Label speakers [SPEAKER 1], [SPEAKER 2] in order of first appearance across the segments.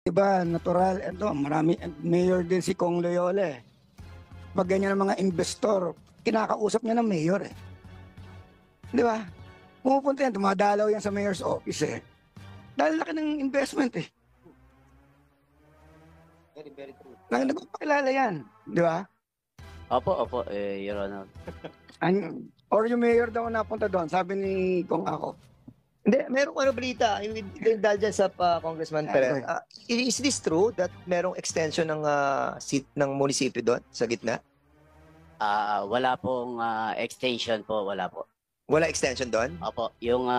[SPEAKER 1] Diba, natural, ito, marami, mayor din si Kong Loyola eh. Pag ganyan ang mga investor, kinakausap niya ng mayor eh. Di ba? Pumupunta yan, tumadalaw yan sa mayor's office eh. Dahil laki ng investment eh.
[SPEAKER 2] Very true.
[SPEAKER 1] Nagpapakilala yan. Di ba?
[SPEAKER 3] Opo, Your Honor.
[SPEAKER 1] Or yung mayor daw napunta doon, sabi ni Kong ako.
[SPEAKER 2] Hindi, meron ko balita. Dahil dyan sa Congressman Perez. Is this true that merong extension ng seat ng munisipyo doon sa gitna?
[SPEAKER 3] Wala pong extension po, wala po.
[SPEAKER 2] Wala extension doon?
[SPEAKER 3] Opo, yung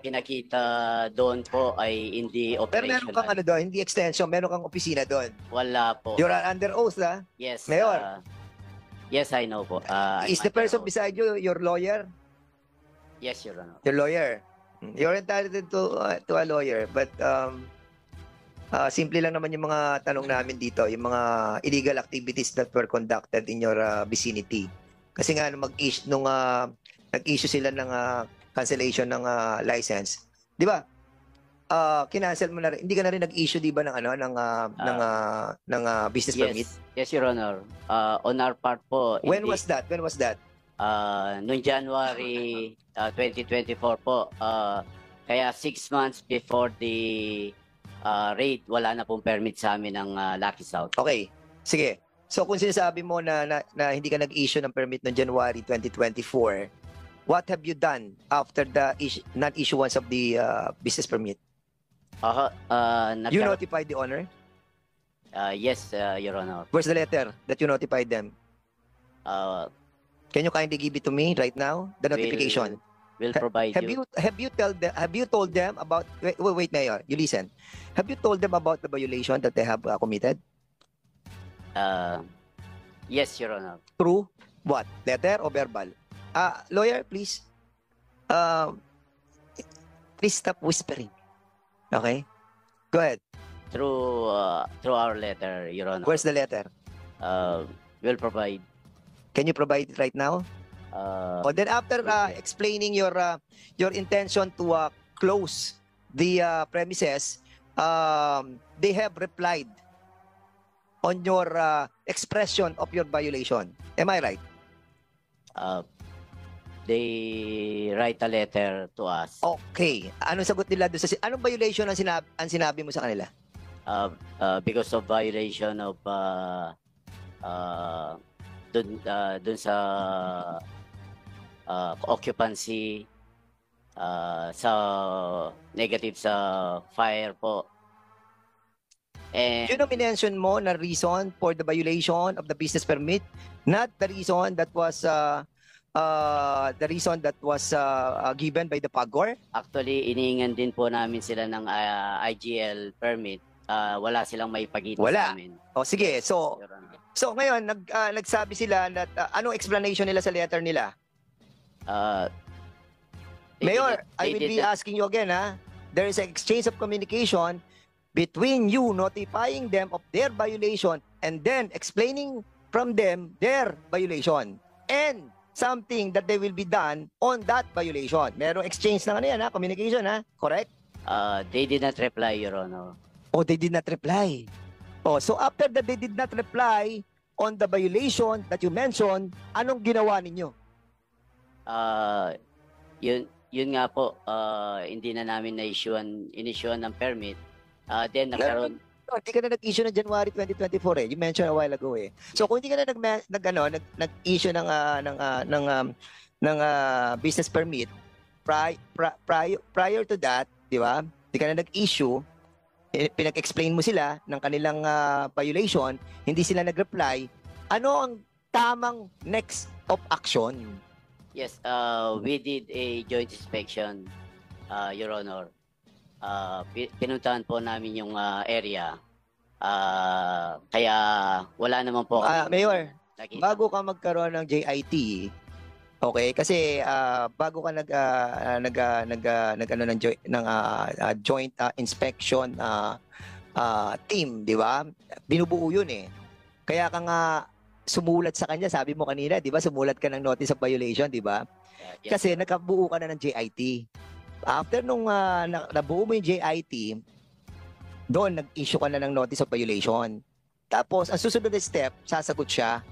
[SPEAKER 3] pinakita doon po ay hindi
[SPEAKER 2] Pero meron
[SPEAKER 3] operational.
[SPEAKER 2] kang ano doon, hindi extension, meron kang opisina doon.
[SPEAKER 3] Wala po.
[SPEAKER 2] You're under oath, ha?
[SPEAKER 3] Yes.
[SPEAKER 2] Mayor.
[SPEAKER 3] Yes, I know po.
[SPEAKER 2] Is the person beside you your lawyer?
[SPEAKER 3] Yes, Your Honor.
[SPEAKER 2] Your lawyer. You're entitled to a lawyer, but simple lang naman yung mga tanong namin dito, yung mga illegal activities that were conducted in your vicinity. Kasi nga nung nag-issue sila ng cancellation ng license, 'di ba? Kinancel mo na rin. Hindi ka na rin nag-issue 'di ba ng ng business permit?
[SPEAKER 3] Yes, Your Honor. On our part po.
[SPEAKER 2] When was that?
[SPEAKER 3] Noong January 2024 po. Kaya 6 months before the raid, wala na pong permit sa amin ng Lucky South.
[SPEAKER 2] Okay. Sige. So kung sinasabi mo na hindi ka nag-issue ng permit noong January 2024, what have you done after the non-issuance of the business permit? You notified the owner?
[SPEAKER 3] Yes, Your Honor.
[SPEAKER 2] Where's the letter that you notified them? Can you kindly give it to me right now? The notification.
[SPEAKER 3] We'll provide you.
[SPEAKER 2] Have you told them about wait, Mayor, you listen. Have you told them about the violation that they have committed?
[SPEAKER 3] Yes, Your Honor.
[SPEAKER 2] Through what? Letter or verbal? Lawyer, please. Please stop whispering. Okay? Go ahead.
[SPEAKER 3] Through our letter, Your Honor.
[SPEAKER 2] Where's the letter?
[SPEAKER 3] We'll provide.
[SPEAKER 2] Can you provide it right now? Then after explaining your intention to close the premises, they have replied on your expression of your violation. Am I right?
[SPEAKER 3] They write a letter to us.
[SPEAKER 2] Okay. Anong sagot nila doon anong violation ang sinabi mo sa kanila?
[SPEAKER 3] Because of violation of dun sa occupancy, sa negative sa fire po. And
[SPEAKER 2] Yun ang minention mo na reason for the violation of the business permit, not the reason that was given by the PAGOR?
[SPEAKER 3] actually, iniingan din po namin sila ng IGL permit. Wala silang may pagitan
[SPEAKER 2] Wala.
[SPEAKER 3] sa amin.
[SPEAKER 2] O sige, so
[SPEAKER 3] Your Honor.
[SPEAKER 2] ngayon nagsabi sila na anong explanation nila sa letter nila? Mayor, I will be asking you again, ha? There is an exchange of communication between you notifying them of their violation and then explaining from them their violation and something that they will be done on that violation. Merong exchange na yan, ha? Communication, ha? Correct?
[SPEAKER 3] They did not reply, Your Honor.
[SPEAKER 2] Oh, they did not reply. Oh, so after that they did not reply on the violation that you mentioned, anong ginawa ninyo?
[SPEAKER 3] Yun nga po, hindi na namin in-issuean ng permit. Then nagkaroon
[SPEAKER 2] Hindi ka na nag-issue ng January 2024 eh. You mentioned a while ago eh. So kung hindi ka na nag-issue ng business permit prior to that, di ba? Hindi ka na nag-issue, pinag-explain mo sila ng kanilang violation, hindi sila nag-reply, ano ang tamang next of action?
[SPEAKER 3] Yes, we did a joint inspection, Your Honor. Pinuntahan po namin yung area. Kaya wala naman po
[SPEAKER 2] Mayor,
[SPEAKER 3] nakita.
[SPEAKER 2] bago ka magkaroon ng JIT, okay? Kasi bago ka joint inspection team, di ba? Binubuo yun eh. Kaya ka nga sumulat sa kanya, sabi mo kanina, di ba? Sumulat ka ng notice of violation, di ba?
[SPEAKER 3] Yes.
[SPEAKER 2] Kasi nakabuo ka na ng JIT. After nung nabuo mo yung JIT, Doon, nag-issue ka na ng notice of violation. Tapos, ang susunod na step, sasagot siya.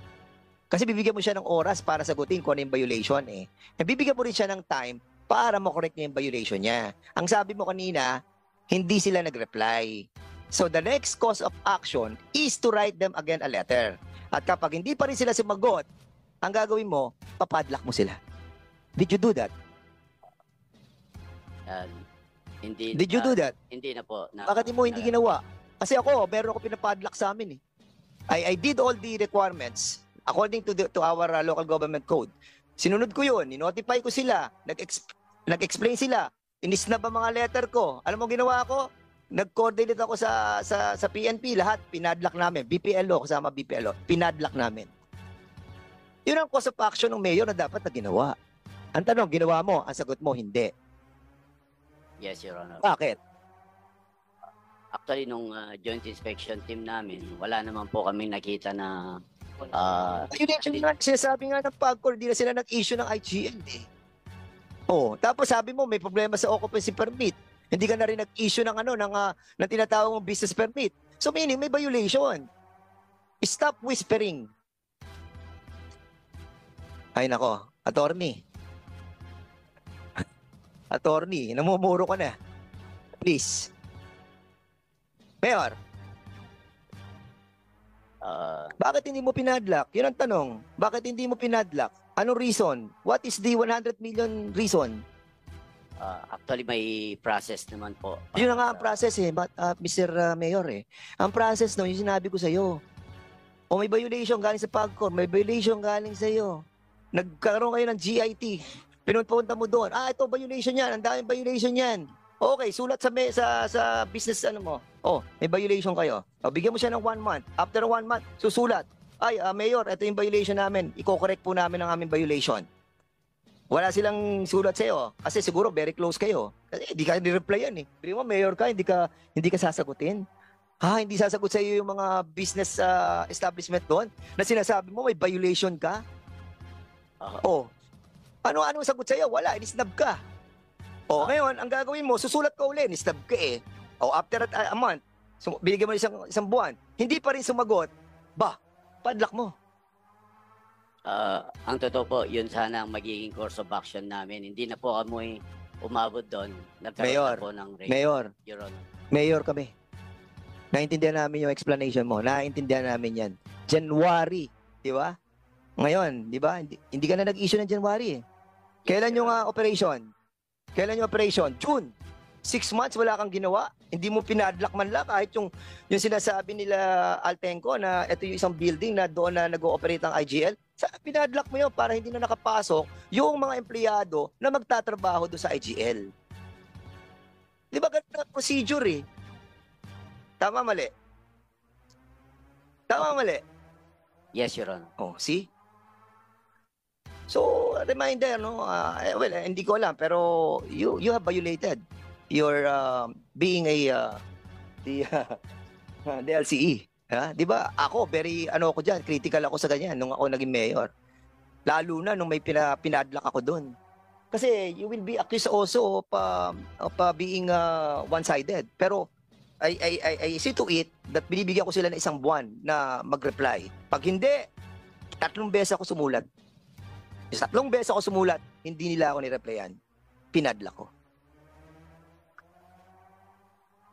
[SPEAKER 2] Kasi bibigyan mo siya ng oras para sagutin kung ano yung violation eh. Bibigyan mo rin siya ng time para makorek niya yung violation niya. Ang sabi mo kanina, hindi sila nag-reply. So the next course of action is to write them again a letter. At kapag hindi pa rin sila sumagot, ang gagawin mo, papadlock mo sila. Did you do that?
[SPEAKER 3] Hindi.
[SPEAKER 2] Did you do that?
[SPEAKER 3] Hindi na po.
[SPEAKER 2] Bakit mo hindi ginawa? Kasi ako, meron ako pinapadlock sa amin eh. I did all the requirements according to our local government code. Sinunod ko yun, ninotify ko sila, nag-explain sila, inisnab ang mga letter ko. Alam mo ginawa ko? Nag-coordinate ako sa PNP, lahat pinadlock namin. BPLO, kasama BPLO, pinadlock namin. Yun ang cause of action ng mayor na dapat na ginawa. Ang tanong, ginawa mo? Ang sagot mo, hindi.
[SPEAKER 3] Yes, Your Honor.
[SPEAKER 2] Bakit?
[SPEAKER 3] Actually, nung joint inspection team namin, wala naman po kami nakita na
[SPEAKER 2] Yun nga, sinasabi nga ng PAGCOR, di na sila nag-issue ng IGL eh. Oh, tapos sabi mo may problema sa occupancy permit. Hindi ka na rin nag-issue ng ng tinatawag mong business permit. So meaning may violation. Stop whispering. Ay nako, attorney. Attorney, namumuro ka na. Please. Mayor, bakit hindi mo pinadlock? Yun ang tanong. Bakit hindi mo pinadlock? Anong reason? What is the 100 million reason?
[SPEAKER 3] actually, may process naman po.
[SPEAKER 2] Yun na nga ang process eh, Mr. Mayor eh. Ang process no, yung sinabi ko sa'yo. O may violation galing sa PAGCOR, may violation galing sa'yo. Nagkaroon kayo ng GIT. Pinunta mo doon. Ito violation yan. Ang daming violation yan. Okay, sulat sa business mo. Oh, may violation kayo. O, bigyan mo siya ng 1 month. After 1 month, susulat. Mayor, ito yung violation namin. Iko-correct po namin ang aming violation. Wala silang sulat sa'yo. Kasi siguro very close kayo. Kasi hindi ka ni-reply yan eh. Pero mo, Mayor ka, hindi ka sasagutin. Hindi sasagot sa'yo yung mga business establishment doon na sinasabi mo may violation ka? Ano sagot sa'yo? Wala, inisnab ka. Ngayon, ang gagawin mo, susulat ka uli, inisnab ka eh. After a month, binigyan mo isang buwan, hindi pa rin sumagot, padlock mo.
[SPEAKER 3] Ang totoo po, yun sana ang magiging course of action namin. Hindi na po kami umabot doon. Nagkaroon na po ng raid,
[SPEAKER 2] Mayor,
[SPEAKER 3] Your Honor.
[SPEAKER 2] Mayor kami. Naintindihan namin yung explanation mo. Naintindihan namin yan. January, di ba? Ngayon, di ba? Hindi ka na nag-issue ng January eh. Kailan yung operation? Kailan yung operation? June. 6 months wala kang ginawa. Hindi mo pinadlock man lang kahit yung sinasabi nila Altenco na ito yung isang building na doon na nag-ooperate ang IGL. Pinadlock mo yun para hindi na nakapasok yung mga empleyado na magtatrabaho doon sa IGL. Di ba ganun ang procedure eh? Tama mali? Tama mali?
[SPEAKER 3] Yes, Your Honor.
[SPEAKER 2] See? So, reminder, no? Hindi ko alam, pero you have violated your being the LCE. Di ba? Ako, ako dyan, critical ako sa ganyan nung ako naging mayor. Lalo na nung may pinadlock ako doon. Kasi you will be accused also of being one-sided. Pero I see to it that binibigyan ko sila ng 1 buwan na mag-reply. Pag hindi, 3 beses ako sumulat. 3 beses ako sumulat, hindi nila ako ni-replyan. Pinadlock ko.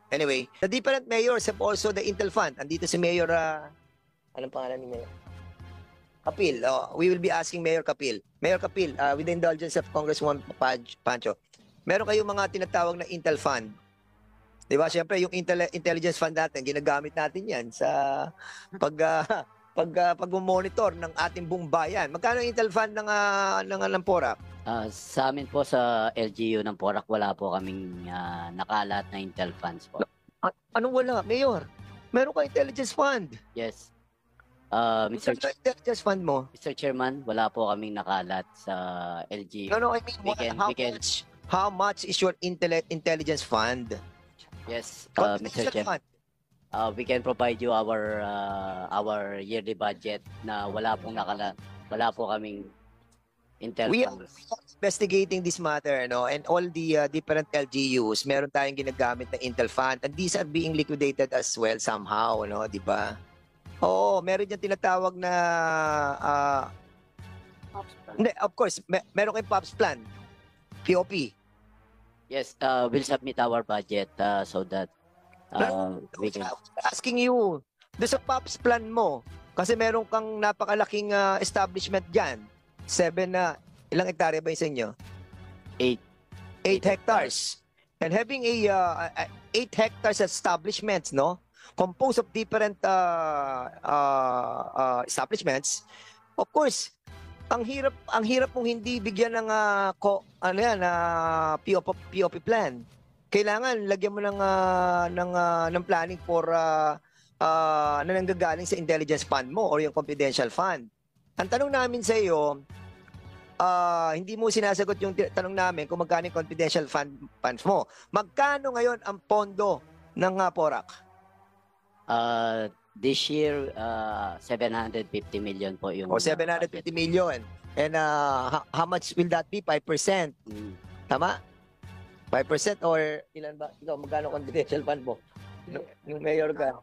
[SPEAKER 2] Anyway, the different mayors have also the Intel Fund. Andito si Mayor, anong pangalan ni Mayor? Kapil. We will be asking Mayor Kapil. Mayor Kapil, with the indulgence of Congresswoman Pancho, meron kayong mga tinatawag na Intel Fund. Di ba? Siyempre, yung intelligence fund natin, ginagamit natin yan sa pag-monitor ng ating buong bayan. Magkano yung Intel Fund ng PORAC?
[SPEAKER 3] Sa amin po sa LGU ng PORAC, wala po kaming nakalat na Intel funds po.
[SPEAKER 2] Anong wala, Mayor? Meron ka intelligence fund.
[SPEAKER 3] Yes.
[SPEAKER 2] Mr. Intelligence fund mo?
[SPEAKER 3] Mr. Chairman, wala po kaming nakalat sa LGU.
[SPEAKER 2] No, I mean, how much is your intelligence fund?
[SPEAKER 3] Yes,
[SPEAKER 2] What
[SPEAKER 3] Mr.
[SPEAKER 2] is that
[SPEAKER 3] Chairman.
[SPEAKER 2] fund?
[SPEAKER 3] We can provide you our yearly budget na wala po kaming Intel
[SPEAKER 2] We are
[SPEAKER 3] funds.
[SPEAKER 2] investigating this matter, no, and all the different LGUs, meron tayong ginagamit na Intel Fund, and these are being liquidated as well somehow, no, di ba? Oo, meron yung tinatawag na, hindi, of course, meron kayong POPs plan, POP.
[SPEAKER 3] Yes, we'll submit our budget so that we can.
[SPEAKER 2] Asking you, doon sa POPs plan mo, kasi meron kang napakalaking establishment dyan, ilang hektarya ba yung sa inyo?
[SPEAKER 3] 8
[SPEAKER 2] 8 hectares. And having a 8 hectares establishments, no, composed of different establishments, of course, ang hirap mong hindi bigyan ng POP plan. Kailangan lagyan mo ng planning for na nanggagaling sa intelligence fund mo or yung confidential fund. Ang tanong namin sa iyo, hindi mo sinasagot yung tanong namin kung magkano yung confidential funds mo. Magkano ngayon ang pondo ng PORAC?
[SPEAKER 3] This year, 750 million po yung...
[SPEAKER 2] O 750 million. And how much will that be? 5%.
[SPEAKER 3] Mm,
[SPEAKER 2] Tama? 5% or ilan ba? Ikaw, magkano confidential fund mo? Yung mayor ka.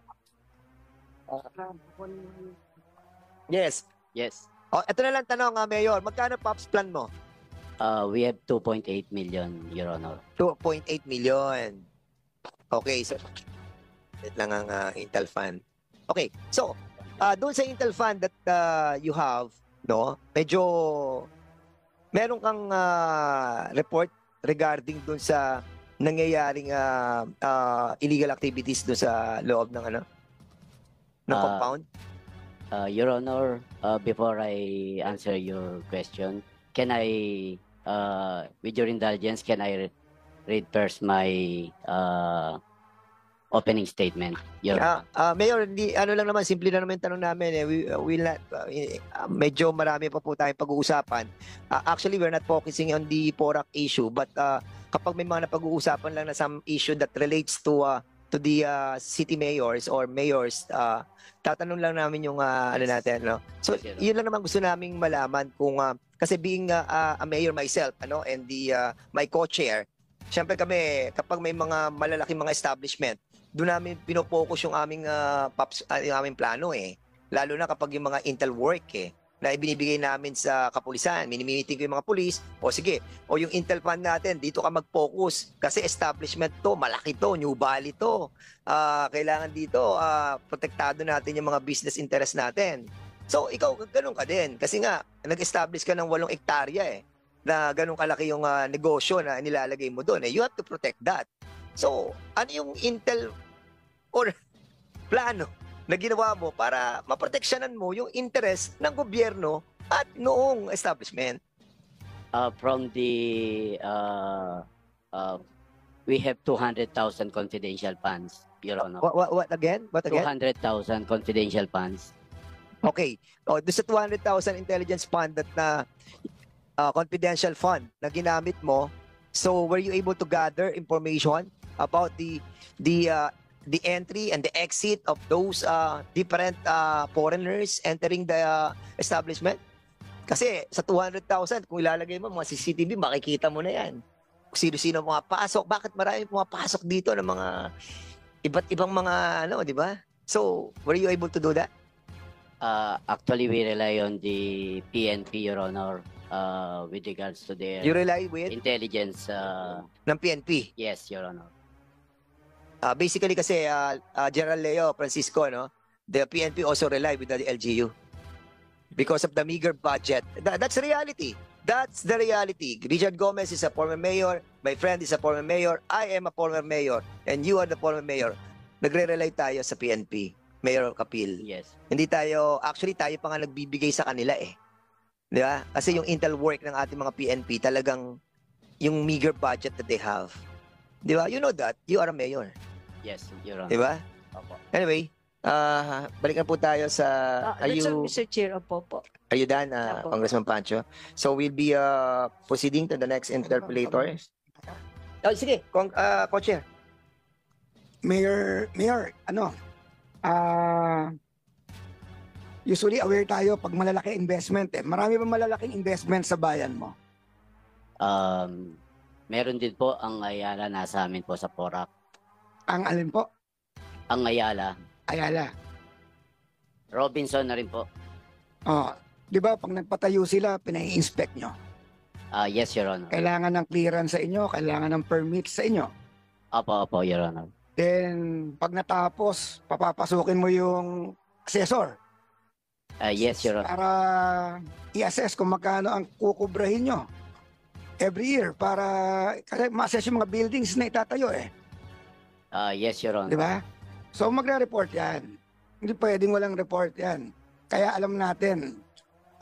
[SPEAKER 2] Yes.
[SPEAKER 3] yes.
[SPEAKER 2] O, ito na lang tanong, Mayor. Magkano POPs plan mo?
[SPEAKER 3] We have 2.8 million, Your Honor.
[SPEAKER 2] 2.8 million. Okay, so ito lang ang Intel Fund. Okay, so doon sa Intel Fund that you have, no, medyo meron kang report regarding doon sa nangyayaring illegal activities doon sa loob ng ng compound?
[SPEAKER 3] Your Honor, before I answer your question, can I, with your indulgence, can I read first my opening statement? Your
[SPEAKER 2] Mayor, ano lang naman, simple lang naman yung tanong namin. We will not, medyo marami pa po tayong pag-uusapan. Actually, we're not focusing on the PORAC issue, but kapag may mga napag-uusapan lang na some issue that relates to the city mayors or mayors, tatanong lang namin yung natin, no? So,
[SPEAKER 3] Yes,
[SPEAKER 2] yun lang naman gusto naming malaman kung kasi being a mayor myself, and my co-chair, syempre kami kapag may mga malalaking mga establishment, doon namin pinopokus yung aming yung aming plano lalo na kapag yung mga intel work na ibinibigay namin sa kapulisan, minimiting ko yung mga pulis, o sige, o yung intel fund natin, dito ka mag-focus kasi establishment to, malaki to, New Valley to. Kailangan dito protektado natin yung mga business interest natin. So ikaw ganun ka din kasi nga nag-establish ka ng 8 hektarya na ganun kalaki yung negosyo na nilalagay mo doon. You have to protect that. So ano yung intel or plano na ginawa mo para maproteksyonan mo yung interest ng gobyerno at noong establishment?
[SPEAKER 3] from the we have 200,000 confidential funds, Your Honor.
[SPEAKER 2] What again? What again?
[SPEAKER 3] 200,000 confidential funds.
[SPEAKER 2] Okay. O, doon sa 200,000 intelligence fund that na confidential fund na ginamit mo, so were you able to gather information about the entry and the exit of those different foreigners entering the establishment? Kasi sa 200,000, kung ilalagay mo mga CCTV, makikita mo na yan. Kung sino-sino mga pasok. Bakit marami pumapasok dito ng mga iba't ibang mga di ba? So, were you able to do that?
[SPEAKER 3] Actually, we rely on the PNP, Your Honor, with regards to their
[SPEAKER 2] You rely with
[SPEAKER 3] intelligence.
[SPEAKER 2] ng PNP.
[SPEAKER 3] Yes, Your Honor.
[SPEAKER 2] Basically kasi General Leo Francisco, no, the PNP also rely with the LGU because of the meager budget. That's reality. That's the reality. Richard Gomez is a former mayor. My friend is a former mayor. I am a former mayor. And you are the former mayor. Nagre-rely tayo sa PNP. Mayor Kapil.
[SPEAKER 3] Yes.
[SPEAKER 2] Hindi tayo, actually tayo pa nga nagbibigay sa kanila Di ba? Kasi yung intel work ng ating mga PNP talagang yung meager budget that they have. Di ba? You know that. You are a mayor.
[SPEAKER 3] Yes, Your Honor.
[SPEAKER 2] Di ba?
[SPEAKER 3] Opo.
[SPEAKER 2] Anyway, balikan po tayo sa
[SPEAKER 4] That's all, Mr. Chair. Opo.
[SPEAKER 2] are you done,
[SPEAKER 4] Opo.
[SPEAKER 2] Congressman Pancho? So we'll be proceeding to the next interpellator. Oh, sige, Co-Chair.
[SPEAKER 1] Mayor, Usually aware tayo pag malalaki investment eh. Marami ba malalaking investment sa bayan mo?
[SPEAKER 3] Meron din po ang Ayala nasa amin po sa Porac.
[SPEAKER 1] Ang alin po?
[SPEAKER 3] Ang Ayala.
[SPEAKER 1] Ayala.
[SPEAKER 3] Robinson na rin po.
[SPEAKER 1] Oh, di ba pag nagpatayo sila, pinai-inspect nyo.
[SPEAKER 3] Yes, Your Honor.
[SPEAKER 1] Kailangan ng clearance sa inyo, kailangan ng permit sa inyo.
[SPEAKER 3] Opo, Your Honor.
[SPEAKER 1] Then, pag natapos, papapasukin mo yung assessor
[SPEAKER 3] Yes, Your Honor.
[SPEAKER 1] para i-assess kung magkano ang kukubrahin nyo every year para kasi ma-assess yung mga buildings na itatayo eh.
[SPEAKER 3] Yes, Your Honor.
[SPEAKER 1] Di ba? So, magre-report yan. Hindi pwedeng walang report yan. Kaya alam natin,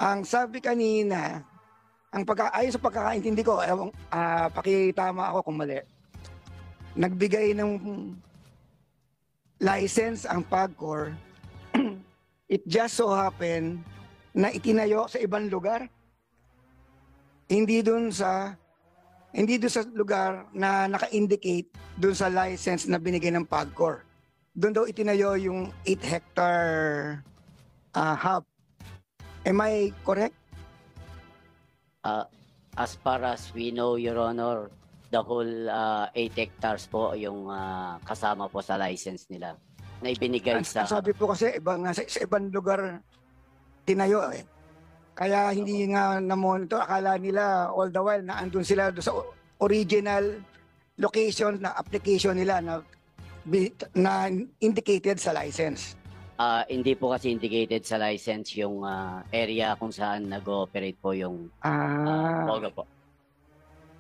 [SPEAKER 1] ang sabi kanina, ayon sa pagkakaintindi ko, pakitama ako kung mali. Nagbigay ng license ang PAGCOR. It just so happen na itinayo sa ibang lugar. Hindi doon sa lugar na naka-indicate doon sa license na binigay ng PAGCOR. Doon daw itinayo yung 8-hectare hub. Am I correct?
[SPEAKER 3] As far as we know, Your Honor, the whole 8 hectares po yung kasama po sa license nila na ibinigay sa...
[SPEAKER 1] Sabi po kasi sa ibang lugar tinayo eh. Kaya hindi nga na-monitor. Akala nila all the while na andun sila doon sa original location na application nila na indicated sa license.
[SPEAKER 3] Hindi po kasi indicated sa license yung area kung saan nag-ooperate po yung Pogo po.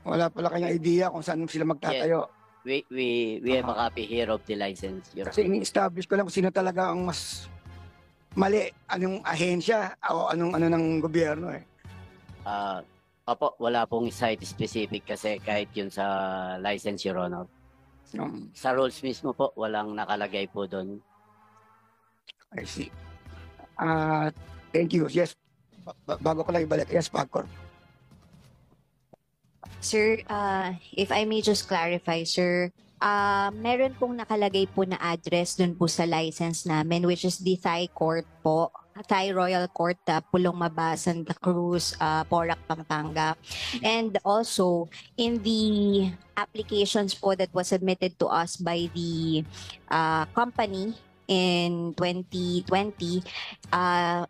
[SPEAKER 1] Wala pala kayong idea kung saan sila magtatayo.
[SPEAKER 3] We have a copy here of the license. Your
[SPEAKER 1] Kasi ini-establish ko lang kung sino talaga ang mas mali, anong ahensya o anong ng gobyerno eh.
[SPEAKER 3] Opo, wala pong site specific kasi kahit yun sa license, Your Honor. Sa rules mismo po, walang nakalagay po doon.
[SPEAKER 1] I see. Thank you. Yes, bago ko lang ibalik. Yes, PAGCOR.
[SPEAKER 4] Sir, if I may just clarify, sir, meron pong nakalagay po na address dun po sa license namin, which is the Thai Court po. Thai Royal Court, Pulong Maba, Santa Cruz, Porac, Pampanga. And also, in the applications po that was submitted to us by the company in 2020,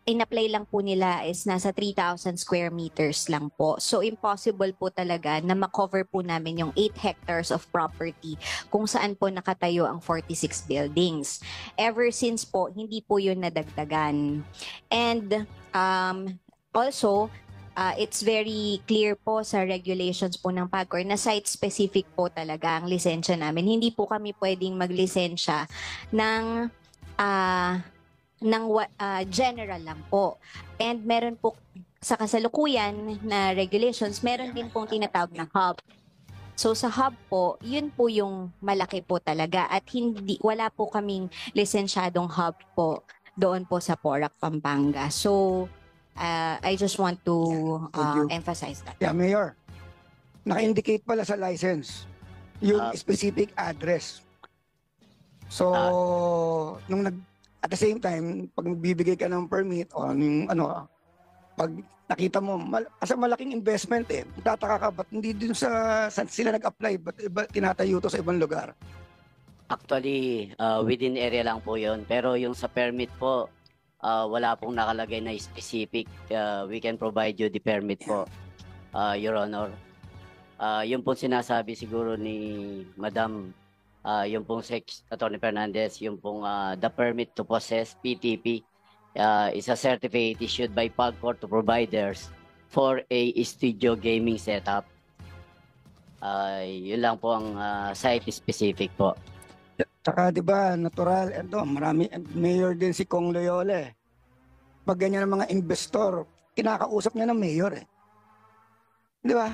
[SPEAKER 4] in-apply lang po nila is nasa 3,000 square meters lang po. So, impossible po talaga na makover po namin yung 8 hectares of property kung saan po nakatayo ang 46 buildings. Ever since po, hindi po yun nadagdagan. And also, it's very clear po sa regulations po ng PAGCOR na site-specific po talaga ang lisensya namin. Hindi po kami pwedeng maglisensya ng general lang po. And meron po sa kasalukuyan na regulations, meron din pong tinatawag na hub. So sa hub po, yun po yung malaki po talaga at wala po kaming lisensyadong hub po doon po sa Porac, Pampanga. So I just want to emphasize that.
[SPEAKER 1] Yeah, Mayor. Naka-indicate pala sa license yung specific address. So, at the same time, pag bibigay ka ng permit o pag nakita mo, kasi malaking investment eh. Tataka ka, ba't hindi dun saan sila nag-apply? Ba't tinatayo to sa ibang lugar?
[SPEAKER 3] Actually, within area lang po yun. Pero yung sa permit po, wala pong nakalagay na specific. We can provide you the permit po, Your Honor. Yung pong sinasabi siguro ni Madam, yung pong Attorney Fernandez, yung pong the permit to possess PTP is a certificate issued by PAGCOR to providers for a studio gaming setup. Yun lang po ang site specific po.
[SPEAKER 1] Tsaka 'di ba, natural marami mayor din si Kong Loyola eh. Pag ganyan ang mga investor, kinakausap niya ng mayor eh. 'Di ba?